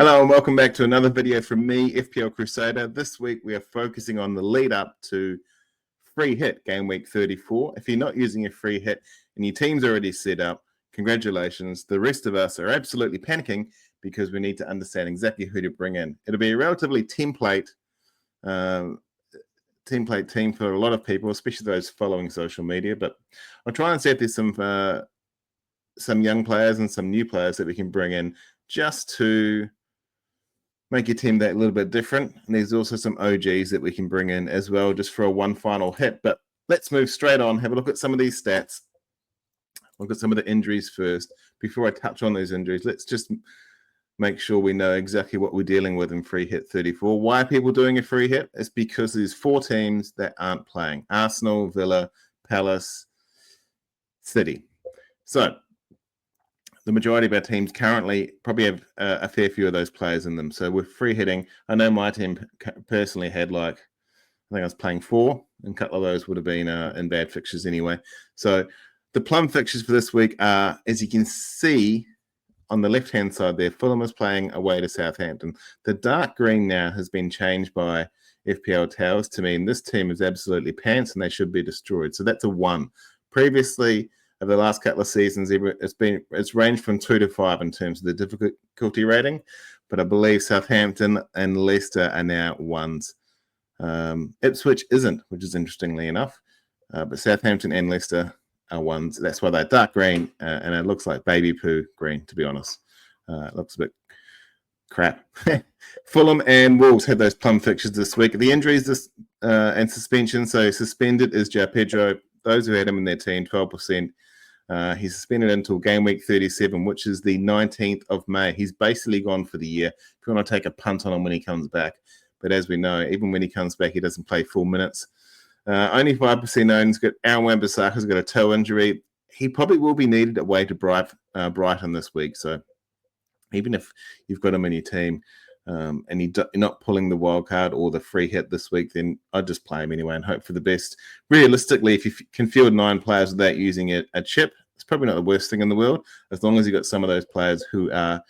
Hello and welcome back to another video from me, FPL Crusader. This week we are focusing on the lead up to free hit game week 34. If you're not using a free hit and your team's already set up, congratulations. The rest of us are absolutely panicking because we need to understand exactly who to bring in. It'll be a relatively template team for a lot of people, especially those following social media. But I'll try and see if there's some young players and some new players that we can bring in just to make your team that little bit different. And there's also some OGs that we can bring in as well, just for a one final hit. But let's move straight on, have a look at some of these stats. Look at some of the injuries first. Before I touch on those injuries, let's just make sure we know exactly what we're dealing with in free hit 34. Why are people doing a free hit? It's because there's 4 teams that aren't playing: Arsenal, Villa, Palace, City. So the majority of our teams currently probably have a fair few of those players in them. So we're free hitting. I know my team personally had I think I was playing 4, and a couple of those would have been in bad fixtures anyway. So the plum fixtures for this week are, as you can see on the left-hand side there, Fulham is playing away to Southampton. The dark green now has been changed by FPL Towers to mean this team is absolutely pants and they should be destroyed. So that's a 1. Previously, over the last couple of seasons, it's ranged from 2 to 5 in terms of the difficulty rating, but I believe Southampton and Leicester are now 1s. Ipswich isn't, which is interestingly enough, but Southampton and Leicester are 1s. That's why they're dark green, and it looks like baby poo green, to be honest. It looks a bit crap. Fulham and Wolves had those plum fixtures this week. The injuries and suspension, so suspended is João Pedro. Those who had him in their team, 12%. He's suspended until game week 37, which is the 19th of May. He's basically gone for the year. If you want to take a punt on him when he comes back. But as we know, even when he comes back, he doesn't play full minutes. Only 5% owned. Aaron Wan-Bissaka's got a toe injury. He probably will be needed away to Brighton this week. So even if you've got him in your team and you're not pulling the wild card or the free hit this week, then I'd just play him anyway and hope for the best. Realistically, if you can field 9 players without using a chip, it's probably not the worst thing in the world, as long as you've got some of those players who are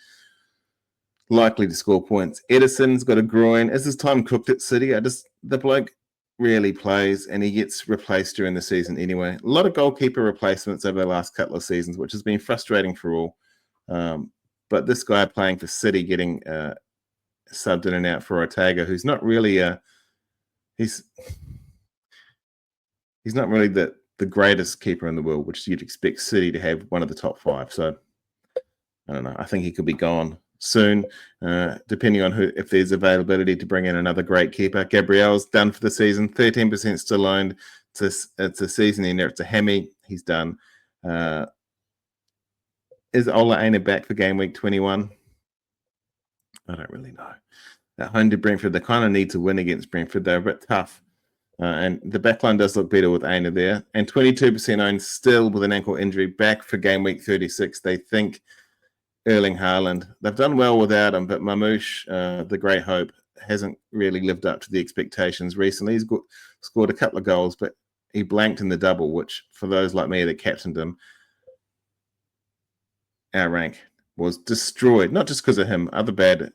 likely to score points. Edison's got a groin. As his time cooked at City, the bloke rarely plays and he gets replaced during the season anyway. A lot of goalkeeper replacements over the last couple of seasons, which has been frustrating for all. But this guy playing for City getting subbed in and out for Ortega, who's not really he's not really the greatest keeper in the world, which you'd expect City to have one of the top 5. So I don't know. I think he could be gone soon, depending on if there's availability to bring in another great keeper. Gabriel's done for the season, 13% still owned. It's a season ender. It's a hammy. He's done. Is Ola Aina back for game week 21? I don't really know. At home to Brentford, they kind of need to win against Brentford. They're a bit tough. And the backline does look better with Aina there. And 22% owned still with an ankle injury, back for game week 36. They think Erling Haaland. They've done well without him, but Mamouche, the great hope, hasn't really lived up to the expectations recently. He's scored a couple of goals, but he blanked in the double, which for those like me that captained him, our rank was destroyed. Not just because of him, other bad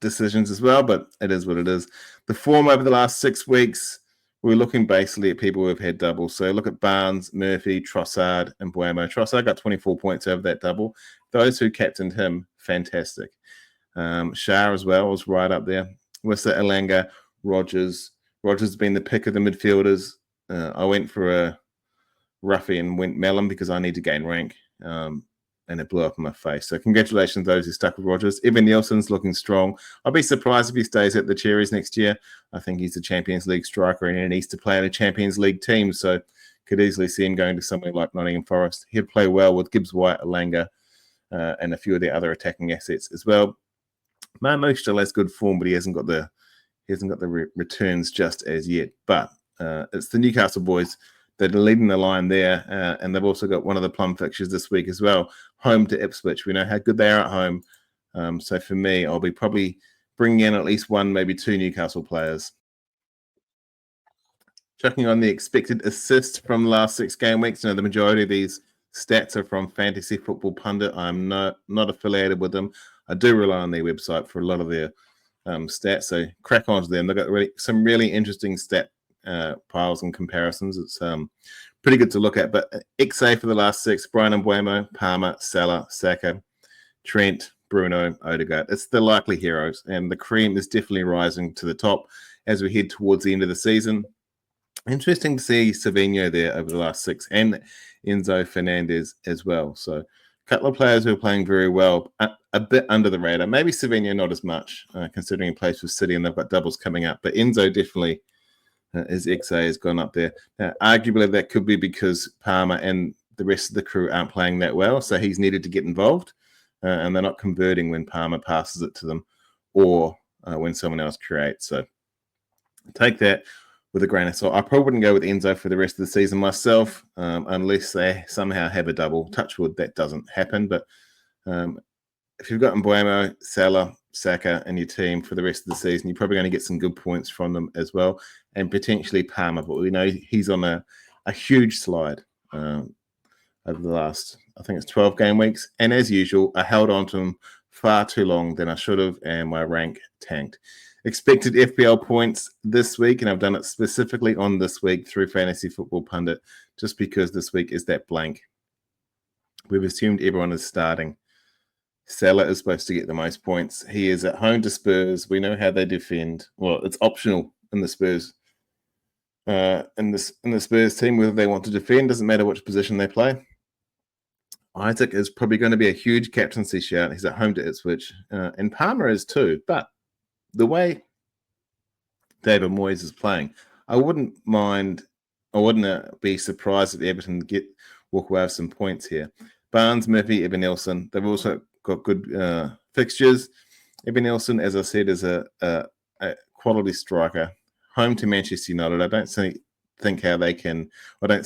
decisions as well, but it is what it is. The form over the last 6 weeks, we're looking basically at people who have had doubles. So look at Barnes, Murphy, Trossard, and Buemo. Trossard got 24 points over that double. Those who captained him, fantastic. Shah as well was right up there. Wissa, Elanga, Rodgers. Rodgers has been the pick of the midfielders. I went for a roughie and went Mellon because I need to gain rank. And it blew up in my face. So congratulations to those who stuck with Rodgers. Evan Nielsen's looking strong. I'll be surprised if he stays at the Cherries next year. I think he's a Champions League striker and he needs to play in a Champions League team. So could easily see him going to somewhere like Nottingham Forest. He'd play well with Gibbs White, Elanga, and a few of the other attacking assets as well. Marmouche still has good form, but he hasn't got the returns just as yet. But it's the Newcastle boys that are leading the line there, and they've also got one of the plum fixtures this week as well, home to Ipswich. We know how good they are at home. So for me, I'll be probably bringing in at least 1, maybe 2 Newcastle players. Checking on the expected assists from the last 6 game weeks. Now, the majority of these stats are from Fantasy Football Pundit. I'm not affiliated with them. I do rely on their website for a lot of their stats, so crack on to them. They've got some really interesting stat piles and comparisons. It's pretty good to look at. But XA for the last 6, Brian Mbeumo, Palmer, Salah, Saka, Trent, Bruno, Odegaard. It's the likely heroes, and the cream is definitely rising to the top as we head towards the end of the season. Interesting to see Savinho there over the last 6, and Enzo Fernandez as well. So a couple of players who are playing very well, a bit under the radar. Maybe Savinho not as much, considering he plays for City and they've got doubles coming up. But Enzo definitely, his XA has gone up there. Now, arguably, that could be because Palmer and the rest of the crew aren't playing that well, so he's needed to get involved, and they're not converting when Palmer passes it to them or when someone else creates. So take that with a grain of salt. I probably wouldn't go with Enzo for the rest of the season myself, unless they somehow have a double. Touch wood, that doesn't happen. But if you've got Mbeumo, Salah, Saka in your team for the rest of the season, you're probably going to get some good points from them as well, and potentially Palmer. But we know he's on a huge slide over the last, I think it's 12 game weeks. And as usual, I held on to him far too long than I should have, and my rank tanked. Expected FPL points this week, and I've done it specifically on this week through Fantasy Football Pundit, just because this week is that blank. We've assumed everyone is starting. Salah is supposed to get the most points. He is at home to Spurs. We know how they defend. Well, it's optional in the Spurs. In the Spurs team, whether they want to defend, doesn't matter which position they play. Isaac is probably going to be a huge captaincy shout. He's at home to Ipswich, and Palmer is too. But the way David Moyes is playing, I wouldn't be surprised if Everton walk away with some points here. Barnes, Murphy, Evan Nelson, they've also got good fixtures. Evan Nelson, as I said, is a quality striker. Home to Manchester United. I don't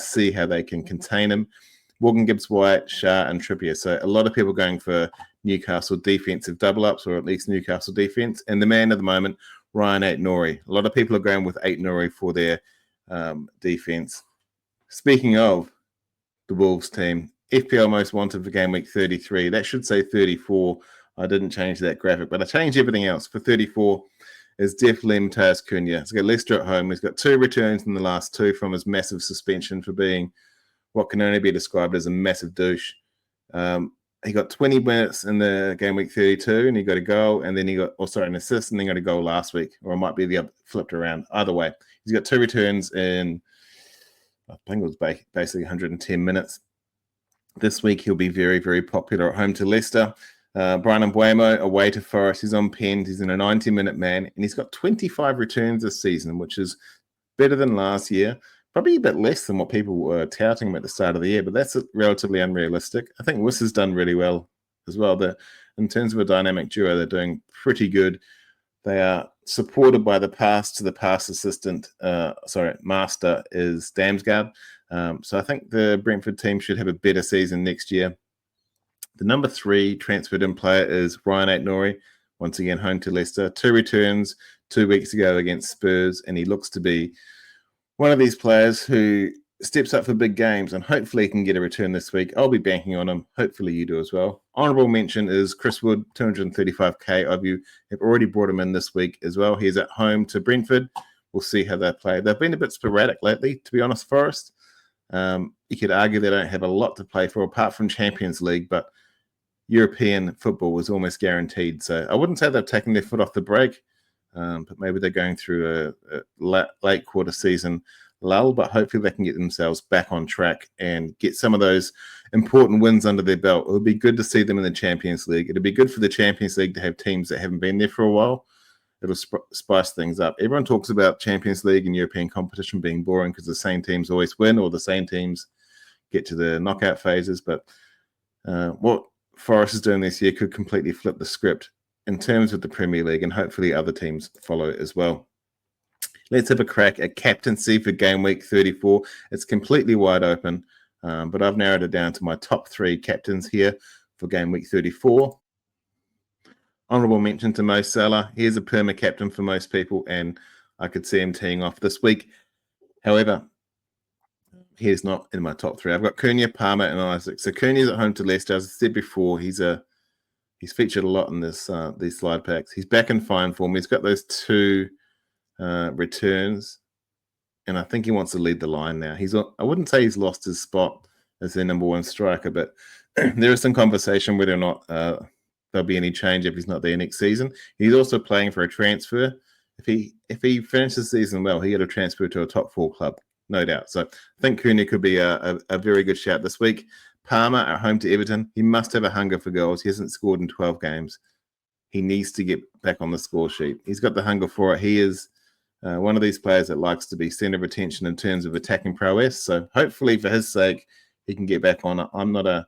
see how they can contain him. Morgan Gibbs-White, Shah, and Trippier. So a lot of people going for Newcastle defensive double-ups, or at least Newcastle defense. And the man at the moment, Ryan Ait-Nouri. A lot of people are going with Ait-Nouri for their defense. Speaking of the Wolves team, FPL most wanted for game week 33. That should say 34. I didn't change that graphic, but I changed everything else. For 34 is definitely Matheus Cunha. He's got Leicester at home. He's got 2 returns in the last 2 from his massive suspension for being what can only be described as a massive douche. He got 20 minutes in the game week 32, and he got a goal, and then he got an assist, and then got a goal last week, or it might be the other, flipped around. Either way, he's got 2 returns in, I think it was basically 110 minutes. This week he'll be very, very popular at home to Leicester. Brian Mbeumo away to Forest. He's on pens. He's in a 90-minute man, and he's got 25 returns this season, which is better than last year. Probably a bit less than what people were touting him at the start of the year, but that's relatively unrealistic. I think Wiss has done really well as well. In terms of a dynamic duo, they're doing pretty good. They are supported by the pass assistant. Master is Damsgaard. So I think the Brentford team should have a better season next year. The number 3 transferred in player is Ryan Ait-Nouri. Once again, home to Leicester. 2 returns 2 weeks ago against Spurs, and he looks to be one of these players who steps up for big games, and hopefully he can get a return this week. I'll be banking on him. Hopefully you do as well. Honourable mention is Chris Wood, 235k of you have already brought him in this week as well. He's at home to Brentford. We'll see how they play. They've been a bit sporadic lately, to be honest, Forest. You could argue they don't have a lot to play for apart from Champions League, but European football was almost guaranteed. So I wouldn't say they've taken their foot off the brake, but maybe they're going through a late quarter season lull, but hopefully they can get themselves back on track and get some of those important wins under their belt. It would be good to see them in the Champions League. It'd be good for the Champions League to have teams that haven't been there for a while. It'll spice things up. Everyone talks about Champions League and European competition being boring because the same teams always win, or the same teams get to the knockout phases. But what Forest is doing this year could completely flip the script in terms of the Premier League, and hopefully other teams follow as well. Let's have a crack at captaincy for game week 34. It's completely wide open, but I've narrowed it down to my top 3 captains here for game week 34. Honourable mention to Mo Salah. He is a perma captain for most people, and I could see him teeing off this week. However, he is not in my top 3. I've got Cunha, Palmer, and Isaac. So Cunha's at home to Leicester. As I said before, he's a He's featured a lot in this these slide packs. He's back in fine form. He's got those 2 returns, and I think he wants to lead the line now. I wouldn't say he's lost his spot as their number 1 striker, but there is some conversation whether or not there'll be any change if he's not there next season. He's also playing for a transfer. If he finishes the season well, he get a transfer to a top 4 club, no doubt. So I think Cunha could be a very good shout this week. Palmer at home to Everton. He must have a hunger for goals. He hasn't scored in 12 games. He needs to get back on the score sheet. He's got the hunger for it. He is one of these players that likes to be center of attention in terms of attacking prowess. So hopefully for his sake, he can get back on it. I'm not a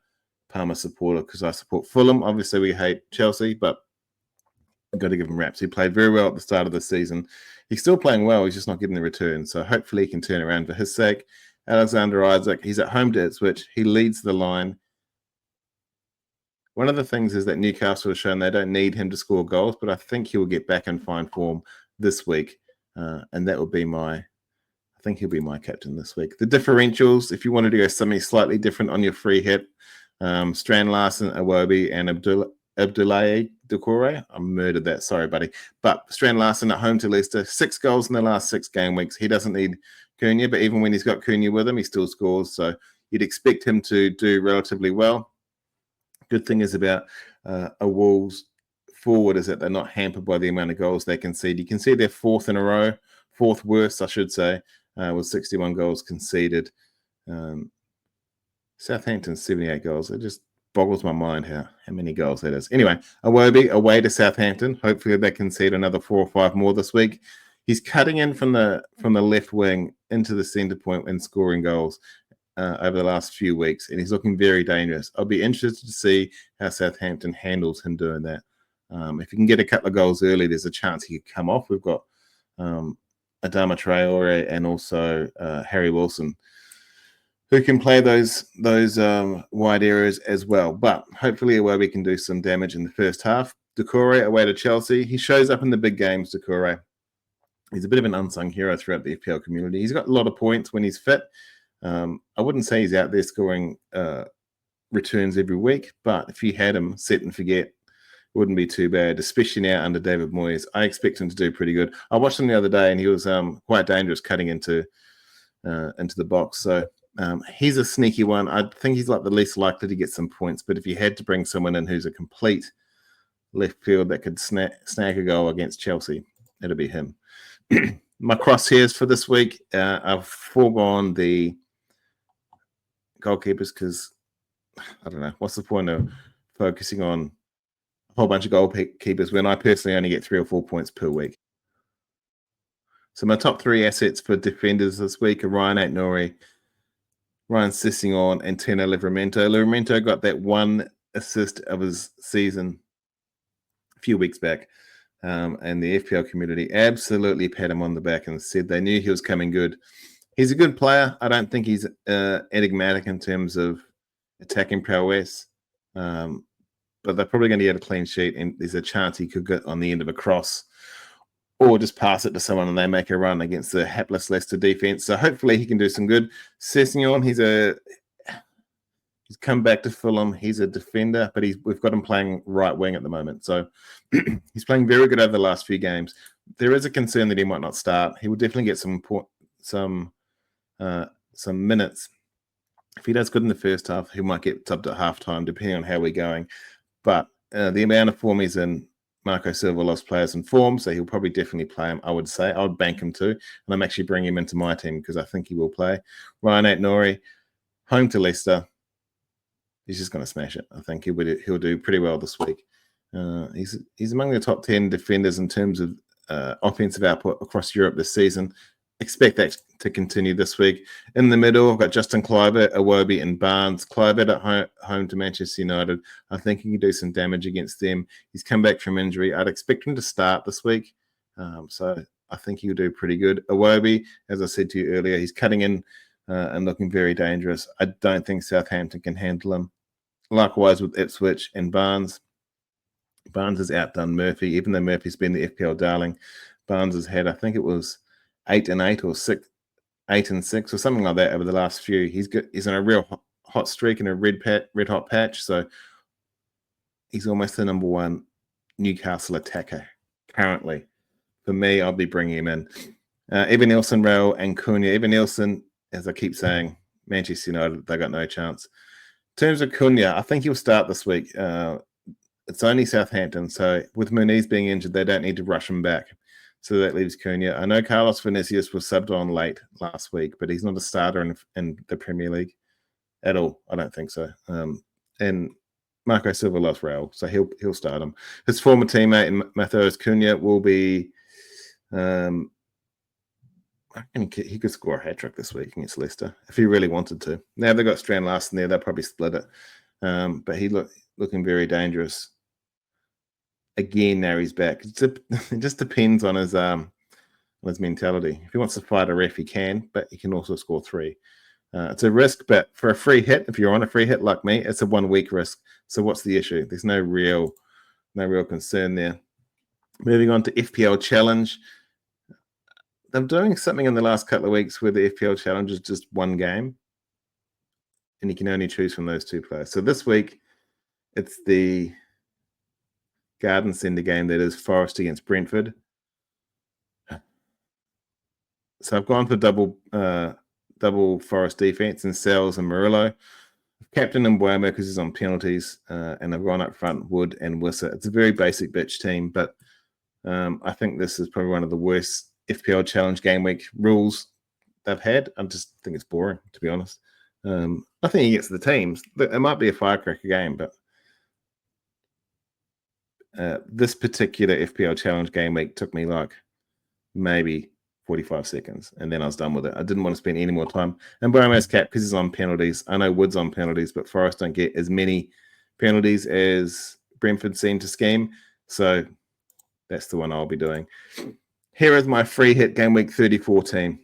Palmer supporter because I support Fulham. Obviously, we hate Chelsea, but I've got to give him raps. He played very well at the start of the season. He's still playing well. He's just not getting the return. So hopefully he can turn around for his sake. Alexander Isaac, he's at home to Ipswich. He leads the line. One of the things is that Newcastle has shown they don't need him to score goals, but I think he will get back in fine form this week. And that will be I think he'll be my captain this week. The differentials, if you wanted to go something slightly different on your free hit, Strand Larson, Iwobi, and Abdoulaye Doucouré. I murdered that. Sorry, buddy. But Strand Larson at home to Leicester. 6 goals in the last 6 game weeks. He doesn't need Cunha, but even when he's got Cunha with him, he still scores. So you'd expect him to do relatively well. Good thing is about a Wolves forward is that they're not hampered by the amount of goals they concede. You can see they're 4th in a row, 4th worst, I should say, with 61 goals conceded. Southampton 78 goals. It just boggles my mind how many goals that is. Anyway, Iwobi away to Southampton. Hopefully they concede another 4 or 5 more this week. He's cutting in from the left wing into the centre point and scoring goals over the last few weeks, and he's looking very dangerous. I'll be interested to see how Southampton handles him doing that. If he can get a couple of goals early, there's a chance he could come off. We've got Adama Traore and also Harry Wilson, who can play those wide areas as well. But hopefully Iwobi can do some damage in the first half. Doucouré away to Chelsea. He shows up in the big games, Doucouré. He's a bit of an unsung hero throughout the FPL community. He's got a lot of points when he's fit. I wouldn't say he's out there scoring returns every week, but if you had him set and forget, it wouldn't be too bad, especially now under David Moyes. I expect him to do pretty good. I watched him the other day, and he was quite dangerous cutting into the box. So he's a sneaky one. I think he's like the least likely to get some points, but if you had to bring someone in who's a complete left field that could snag a goal against Chelsea, it'll be him. My crosshairs for this week, I've foregone the goalkeepers because I don't know what's the point of focusing on a whole bunch of goalkeepers when I personally only get 3 or 4 points per week. So my top 3 assets for defenders this week are Ryan Aït-Nouri, Ryan Sessegnon, and Tino Livramento. Livramento got that 1 assist of his season a few weeks back. And the FPL community absolutely pat him on the back and said they knew he was coming good. He's a good player. I don't think he's enigmatic in terms of attacking prowess, but they're probably going to get a clean sheet, and there's a chance he could get on the end of a cross or just pass it to someone and they make a run against the hapless Leicester defense. So hopefully he can do some good. Sessegnon, he's come back to Fulham. He's a defender, but we've got him playing right wing at the moment. So he's playing very good over the last few games. There is a concern that he might not start. He will definitely get some minutes. If he does good in the first half, he might get subbed at halftime, depending on how we're going. But the amount of form he's in, Marco Silva lost players in form, so he'll probably definitely play him, I would say. I would bank him too. And I'm actually bringing him into my team because I think he will play. Ryan Aït-Nouri, home to Leicester. He's just going to smash it. I think he'll do pretty well this week. He's among the top 10 defenders in terms of offensive output across Europe this season. Expect that to continue this week. In the middle, I've got Justin Kluivert, Iwobi, and Barnes. Kluivert at home to Manchester United. I think he can do some damage against them. He's come back from injury. I'd expect him to start this week. So I think he'll do pretty good. Iwobi, as I said to you earlier, he's cutting in and looking very dangerous. I don't think Southampton can handle him. Likewise with Ipswich and Barnes. Barnes has outdone Murphy, even though Murphy's been the FPL darling. Barnes has had, I think it was 8-8 or 8-6 or something like that over the last few. He's in a real hot streak and a red hot patch. So he's almost the number one Newcastle attacker currently. For me, I'll be bringing him in. Evan Nielsen, Raul, and Cunha. Evan Nielsen, as I keep saying, Manchester United, they got no chance. In terms of Cunha, I think he'll start this week. It's only Southampton, so with Muniz being injured, they don't need to rush him back. So that leaves Cunha. I know Carlos Vinicius was subbed on late last week, but he's not a starter in the Premier League at all. I don't think so. And Marco Silva lost Raul, so he'll start him. His former teammate Matheus Cunha will be. I reckon he could score a hat trick this week against Leicester if he really wanted to. Now they've got Strand Larsen there; they'll probably split it. But he looking very dangerous. Again, now he's back. It just depends on his mentality. If he wants to fight a ref, he can, but he can also score 3. It's a risk, but for a free hit, if you're on a free hit like me, it's a 1 week risk. So what's the issue? There's no real concern there. Moving on to FPL Challenge. I'm doing something in the last couple of weeks where the FPL Challenge is just 1 game, and you can only choose from those 2 players. So this week, it's the Garden Centre game that is Forest against Brentford. So I've gone for double Forest defense and Sells and Murillo. Captain and Mbeumo because he's on penalties, and I've gone up front Wood and Wissa. It's a very basic bitch team, but I think this is probably one of the worst FPL Challenge game week rules they've had. I just think it's boring, to be honest. I think he gets the teams. It might be a firecracker game, but this particular FPL Challenge game week took me like maybe 45 seconds, and then I was done with it. I didn't want to spend any more time. And Mbeumo's cap because he's on penalties. I know Wood's on penalties, but Forest don't get as many penalties as Brentford seem to scheme. So that's the one I'll be doing. Here is my free hit game week 34 team.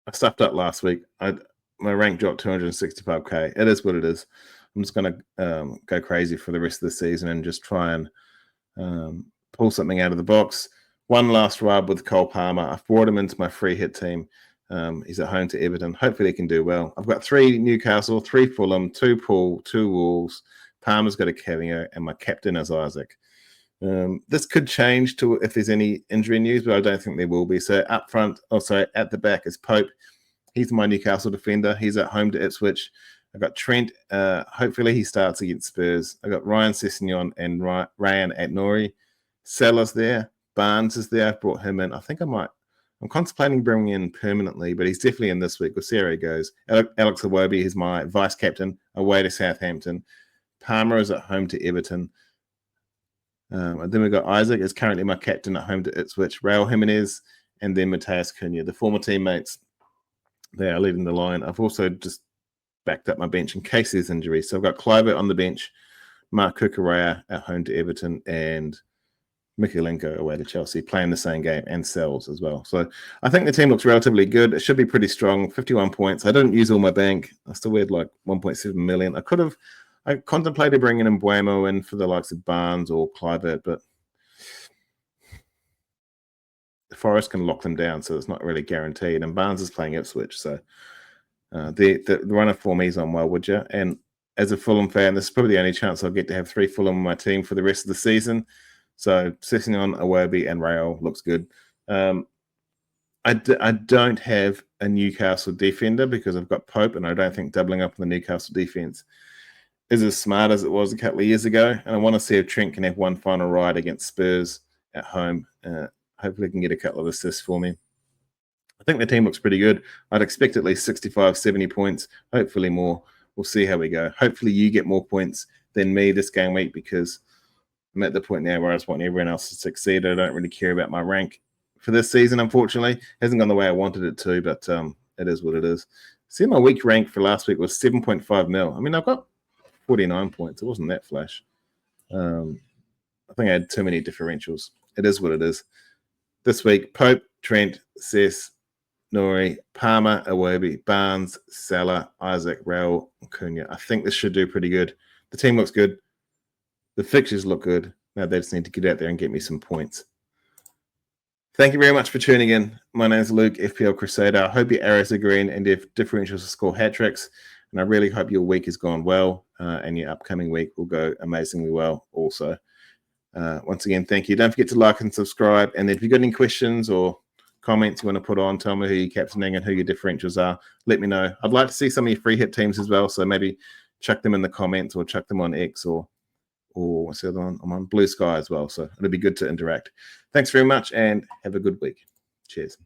I stuffed up last week. My rank dropped 265k. It is what it is. I'm just going to go crazy for the rest of the season and just try and pull something out of the box. One last rub with Cole Palmer. I've brought him into my free hit team. He's at home to Everton. Hopefully he can do well. I've got 3 Newcastle, 3 Fulham, 2 Poole, 2 Wolves. Palmer's got a cameo, and my captain is Isaac. This could change to if there's any injury news, but I don't think there will be. So up front, at the back is Pope. He's my Newcastle defender. He's at home to Ipswich. I've got Trent. Hopefully he starts against Spurs. I've got Ryan Sessegnon and Ryan Aït-Nouri. Salah's there. Barnes is there. I've brought him in. I think I'm contemplating bringing in permanently, but he's definitely in this week. We'll see how he goes. Alex Iwobi is my vice captain away to Southampton. Palmer is at home to Everton. And then we've got Isaac is currently my captain at home to Ipswich. Raul Jimenez and then Matheus Cunha. The former teammates, they are leading the line. I've also just backed up my bench in case there's injuries. So I've got Kluivert on the bench, Mark Cucurella at home to Everton, and Mikalenko away to Chelsea, playing the same game, and Sells as well. So I think the team looks relatively good. It should be pretty strong. 51 points. I didn't use all my bank. I still had like 1.7 million. I contemplated bringing in Mbeumo in for the likes of Barnes or Kluivert, but the Forest can lock them down, so it's not really guaranteed. And Barnes is playing Ipswich, so the runner for me is on well, would you? And as a Fulham fan, this is probably the only chance I'll get to have 3 Fulham on my team for the rest of the season. So Sessegnon, Iwobi, and Raul looks good. I don't have a Newcastle defender because I've got Pope, and I don't think doubling up on the Newcastle defense is as smart as it was a couple of years ago. And I want to see if Trent can have one final ride against Spurs at home. Hopefully he can get a couple of assists for me. I think the team looks pretty good. I'd expect at least 65, 70 points, hopefully more. We'll see how we go. Hopefully you get more points than me this game week because I'm at the point now where I just want everyone else to succeed. I don't really care about my rank for this season, unfortunately. It hasn't gone the way I wanted it to, but it is what it is. See, my week rank for last week was 7.5 mil. I mean, I've got 49 points. It wasn't that flash. I think I had too many differentials. It is what it is. This week, Pope, Trent, Sess, Nori, Palmer, Iwobi, Barnes, Salah, Isaac, Raul, and Cunha. I think this should do pretty good. The team looks good. The fixtures look good. Now they just need to get out there and get me some points. Thank you very much for tuning in. My name is Luke, FPL Crusader. I hope your arrows are green and if differentials to score hat tricks. And I really hope your week has gone well, and your upcoming week will go amazingly well also. Once again, thank you. Don't forget to like and subscribe. And if you've got any questions or comments you want to put on, tell me who you're captaining and who your differentials are. Let me know. I'd like to see some of your free hit teams as well. So maybe chuck them in the comments or chuck them on X or what's the other one? I'm on Blue Sky as well. So it'll be good to interact. Thanks very much and have a good week. Cheers.